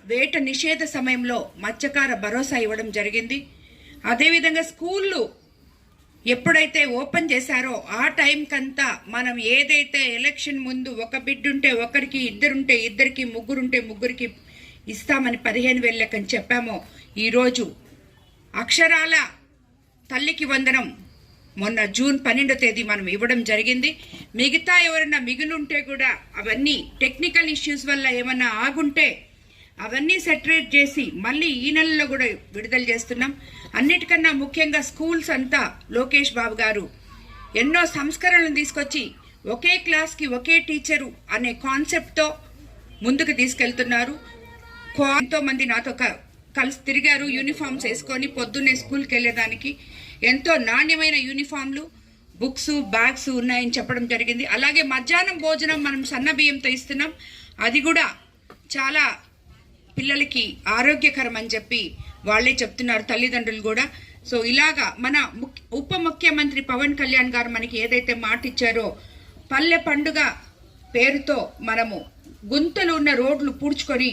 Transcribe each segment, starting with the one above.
వేట నిషేధ సమయంలో మత్స్యకార భరోసా ఇవ్వడం జరిగింది. అదేవిధంగా స్కూళ్ళు ఎప్పుడైతే ఓపెన్ చేశారో ఆ టైంకంతా మనం ఏదైతే ఎలక్షన్ ముందు ఒక బిడ్డుంటే ఒకరికి, ఇద్దరుంటే ఇద్దరికి, ముగ్గురుంటే ముగ్గురికి ఇస్తామని 15,000 లెక్కని చెప్పామో ఈరోజు అక్షరాల తల్లికి వందనం మొన్న జూన్ 12వ తేదీ మనం ఇవ్వడం జరిగింది. మిగతా ఎవరైనా మిగులుంటే కూడా అవన్నీ టెక్నికల్ ఇష్యూస్ వల్ల ఏమన్నా ఆగుంటే అవన్నీ సెటరేట్ చేసి మళ్ళీ ఈ నెలలో కూడా విడుదల చేస్తున్నాం. అన్నిటికన్నా ముఖ్యంగా స్కూల్స్ అంతా లోకేష్ బాబు గారు ఎన్నో సంస్కరణలు తీసుకొచ్చి ఒకే క్లాస్కి ఒకే టీచరు అనే కాన్సెప్ట్తో ముందుకు తీసుకెళ్తున్నారు. ఎంతో మంది నాతో కలిసి తిరిగారు యూనిఫామ్స్ వేసుకొని పొద్దున్నే స్కూల్కి వెళ్ళేదానికి. ఎంతో నాణ్యమైన యూనిఫామ్లు, బుక్స్, బ్యాగ్స్ ఉన్నాయని చెప్పడం జరిగింది. అలాగే మధ్యాహ్నం భోజనం మనం సన్న బియ్యంతో ఇస్తున్నాం. అది కూడా చాలా పిల్లలకి ఆరోగ్యకరం అని చెప్పి వాళ్ళే చెప్తున్నారు, తల్లిదండ్రులు కూడా. సో ఇలాగా మన ఉప ముఖ్యమంత్రి పవన్ కళ్యాణ్ గారు మనకి ఏదైతే మాట ఇచ్చారో పల్లె పండుగ పేరుతో మనము గుంతలు ఉన్న రోడ్లు పూడ్చుకొని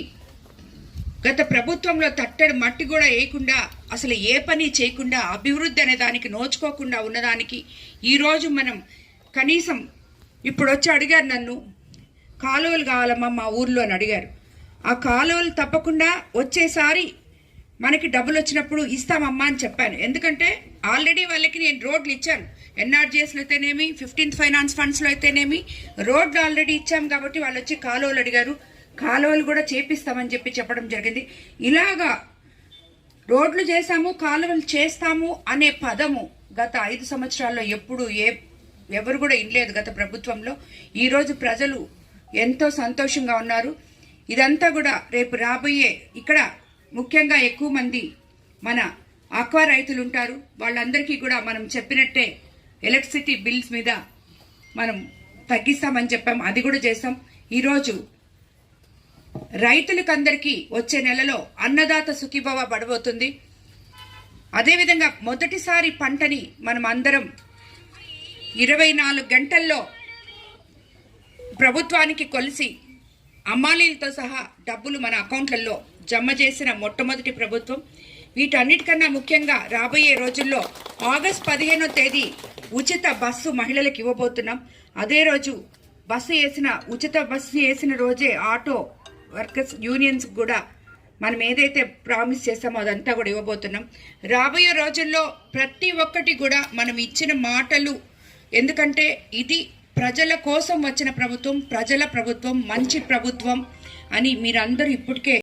గత ప్రభుత్వంలో తట్టడి మట్టి కూడా వేయకుండా అసలు ఏ పని చేయకుండా అభివృద్ధి అనే దానికి నోచుకోకుండా ఉన్నదానికి ఈరోజు మనం కనీసం ఇప్పుడు వచ్చి అడిగారు నన్ను, కాలువలు కావాలమ్మా మా ఊర్లో అని అడిగారు. ఆ కాలువలు తప్పకుండా వచ్చేసారి మనకి డబ్బులు వచ్చినప్పుడు ఇస్తామమ్మా అని చెప్పాను. ఎందుకంటే ఆల్రెడీ వాళ్ళకి నేను రోడ్లు ఇచ్చాను. ఎన్ఆర్జీఎస్లో అయితేనేమి, 15th ఫైనాన్స్ ఫండ్స్లో అయితేనేమి రోడ్లు ఆల్రెడీ ఇచ్చాం. కాబట్టి వాళ్ళు వచ్చి కాలువలు అడిగారు. కాలువలు కూడా చేపిస్తామని చెప్పడం జరిగింది. ఇలాగా రోడ్లు చేశాము, కాలువలు చేస్తాము అనే పదము గత 5 సంవత్సరాల్లో ఎప్పుడు ఎవరు కూడా ఇనలేదు గత ప్రభుత్వంలో. ఈరోజు ప్రజలు ఎంతో సంతోషంగా ఉన్నారు. ఇదంతా కూడా రేపు రాబోయే ఇక్కడ ముఖ్యంగా ఎక్కువ మంది మన ఆక్వా రైతులు ఉంటారు. వాళ్ళందరికీ కూడా మనం చెప్పినట్టే ఎలక్ట్రిసిటీ బిల్స్ మీద మనం తగ్గిస్తామని చెప్పాం, అది కూడా చేస్తాం. ఈరోజు రైతులకందరికీ వచ్చే నెలలో అన్నదాత సుఖీభవ పడబోతుంది. అదేవిధంగా మొదటిసారి పంటని మనం అందరం 24 గంటల్లో ప్రభుత్వానికి కొలిసి అమ్మాలీలతో సహా డబ్బులు మన అకౌంట్లలో జమ చేసిన మొట్టమొదటి ప్రభుత్వం. వీటన్నిటికన్నా ముఖ్యంగా రాబోయే రోజుల్లో ఆగస్టు 15వ తేదీ ఉచిత బస్సు మహిళలకు ఇవ్వబోతున్నాం. అదే రోజు ఉచిత బస్సు వేసిన రోజే ఆటో వర్కర్స్ యూనియన్స్ కూడా మనం ఏదైతే ప్రామిస్ చేస్తామో అదంతా కూడా ఇవ్వబోతున్నాం. రాబోయే రోజుల్లో ప్రతి ఒక్కటి కూడా మనం ఇచ్చిన మాటలు, ఎందుకంటే ఇది ప్రజల కోసం వచ్చిన ప్రభుత్వం, ప్రజల ప్రభుత్వం, మంచి ప్రభుత్వం అని మీరందరూ ఇప్పటికే